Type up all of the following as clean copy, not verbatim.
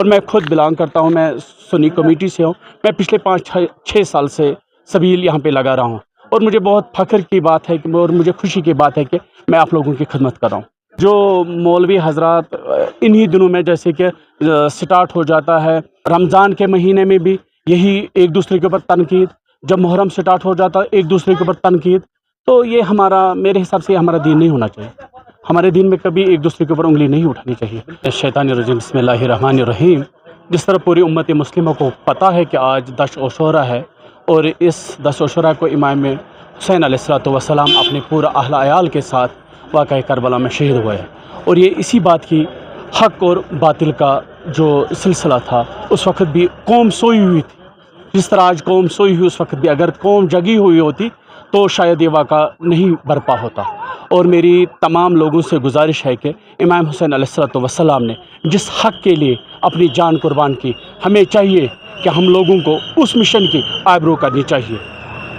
اور میں خود بلانگ کرتا ہوں، میں سنی کمیٹی سے ہوں۔ میں پچھلے 5-6 سال سے سبیل یہاں پہ لگا رہا ہوں، اور مجھے بہت فخر کی بات ہے کہ اور مجھے خوشی کی بات ہے کہ میں آپ لوگوں کی خدمت کر رہا ہوں۔ جو مولوی حضرات انہی دنوں میں جیسے کہ سٹارٹ ہو جاتا ہے، رمضان کے مہینے میں بھی یہی ایک دوسرے کے اوپر تنقید، جب محرم سٹارٹ ہو جاتا ہے ایک دوسرے کے اوپر تنقید، تو یہ میرے حساب سے ہمارا دین نہیں ہونا چاہیے۔ ہمارے دین میں کبھی ایک دوسرے کے اوپر انگلی نہیں اٹھانی چاہیے۔ شیطان الرجیم، بسم اللہ الرحمن الرحیم۔ جس طرح پوری امت مسلمہ کو پتہ ہے کہ آج 10 عاشورہ ہے، اور اس 10 عاشورہ کو امام حسین علیہ السلام اپنے پورا اہل عیال کے ساتھ واقعہ کربلا میں شہید ہوئے ہیں، اور یہ اسی بات کی حق اور باطل کا جو سلسلہ تھا، اس وقت بھی قوم سوئی ہوئی تھی۔ جس طرح آج قوم سوئی ہوئی، اس وقت بھی اگر قوم جگی ہوئی ہوتی تو شاید یہ واقعہ نہیں برپا ہوتا۔ اور میری تمام لوگوں سے گزارش ہے کہ امام حسین علیہ السلام نے جس حق کے لیے اپنی جان قربان کی، ہمیں چاہیے کہ ہم لوگوں کو اس مشن کی آبرو کرنی چاہیے۔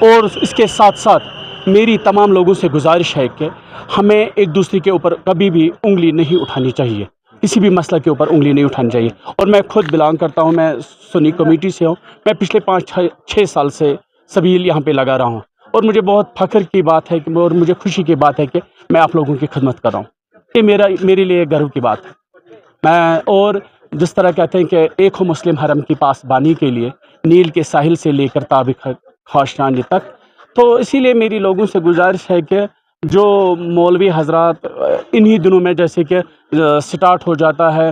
اور اس کے ساتھ ساتھ میری تمام لوگوں سے گزارش ہے کہ ہمیں ایک دوسرے کے اوپر کبھی بھی انگلی نہیں اٹھانی چاہیے، کسی بھی مسئلہ کے اوپر انگلی نہیں اٹھانی چاہیے۔ اور میں خود بلانگ کرتا ہوں، میں سنی کمیٹی سے ہوں۔ میں پچھلے 5-6 سال سے سبیل یہاں پہ لگا رہا ہوں، اور مجھے بہت فخر کی بات ہے کہ اور مجھے خوشی کی بات ہے کہ میں آپ لوگوں کی خدمت کر رہا ہوں۔ یہ میرے لیے گرو کی بات ہے۔ اور جس طرح کہتے ہیں کہ ایک ہو مسلم حرم کی پاسبانی کے لیے، نیل کے ساحل سے لے کر تاب خاشانی تک، تو اسی لیے میری لوگوں سے گزارش ہے کہ جو مولوی حضرات انہی دنوں میں جیسے کہ سٹارٹ ہو جاتا ہے،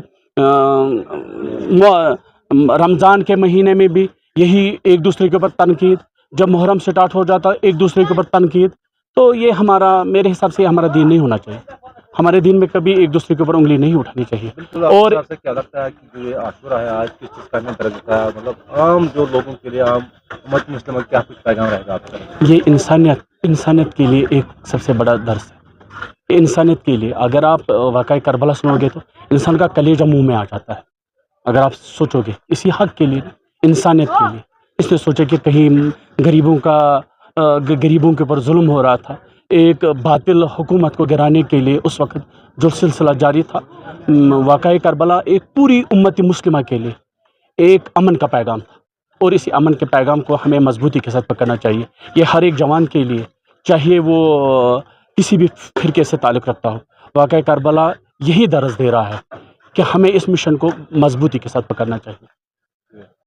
رمضان کے مہینے میں بھی یہی ایک دوسرے کے اوپر تنقید، جب محرم سٹارٹ ہو جاتا ہے ایک دوسرے کے اوپر تنقید، تو یہ میرے حساب سے ہمارا دین نہیں ہونا چاہیے۔ ہمارے دین میں کبھی ایک دوسرے کے اوپر انگلی نہیں اٹھانی چاہیے۔ اور آپ سے کیا لگتا ہے کہ جو یہ عاشورہ ہے آج کس چیز کا اندر دیتا ہے، مطلب عام جو لوگوں کے لیے، عام امت مسلمہ کیا کچھ پیغام رہے گا آپ کا؟ یہ انسانیت کے لیے ایک سب سے بڑا درس ہے۔ یہ انسانیت کے لیے، اگر آپ واقعہ کربلا سنو گے تو انسان کا کلیجہ منہ میں آ جاتا ہے۔ اگر آپ سوچو گے اسی حق کے لیے، انسانیت کے لیے، اس نے سوچا کہ کہیں غریبوں کے اوپر ظلم ہو رہا تھا، ایک باطل حکومت کو گرانے کے لیے اس وقت جو سلسلہ جاری تھا، واقعہ کربلا ایک پوری امت مسلمہ کے لیے ایک امن کا پیغام تھا، اور اسی امن کے پیغام کو ہمیں مضبوطی کے ساتھ پکڑنا چاہیے۔ یہ ہر ایک جوان کے لیے، چاہیے وہ کسی بھی فرقے سے تعلق رکھتا ہو، واقعہ کربلا یہی درس دے رہا ہے کہ ہمیں اس مشن کو مضبوطی کے ساتھ پکڑنا چاہیے۔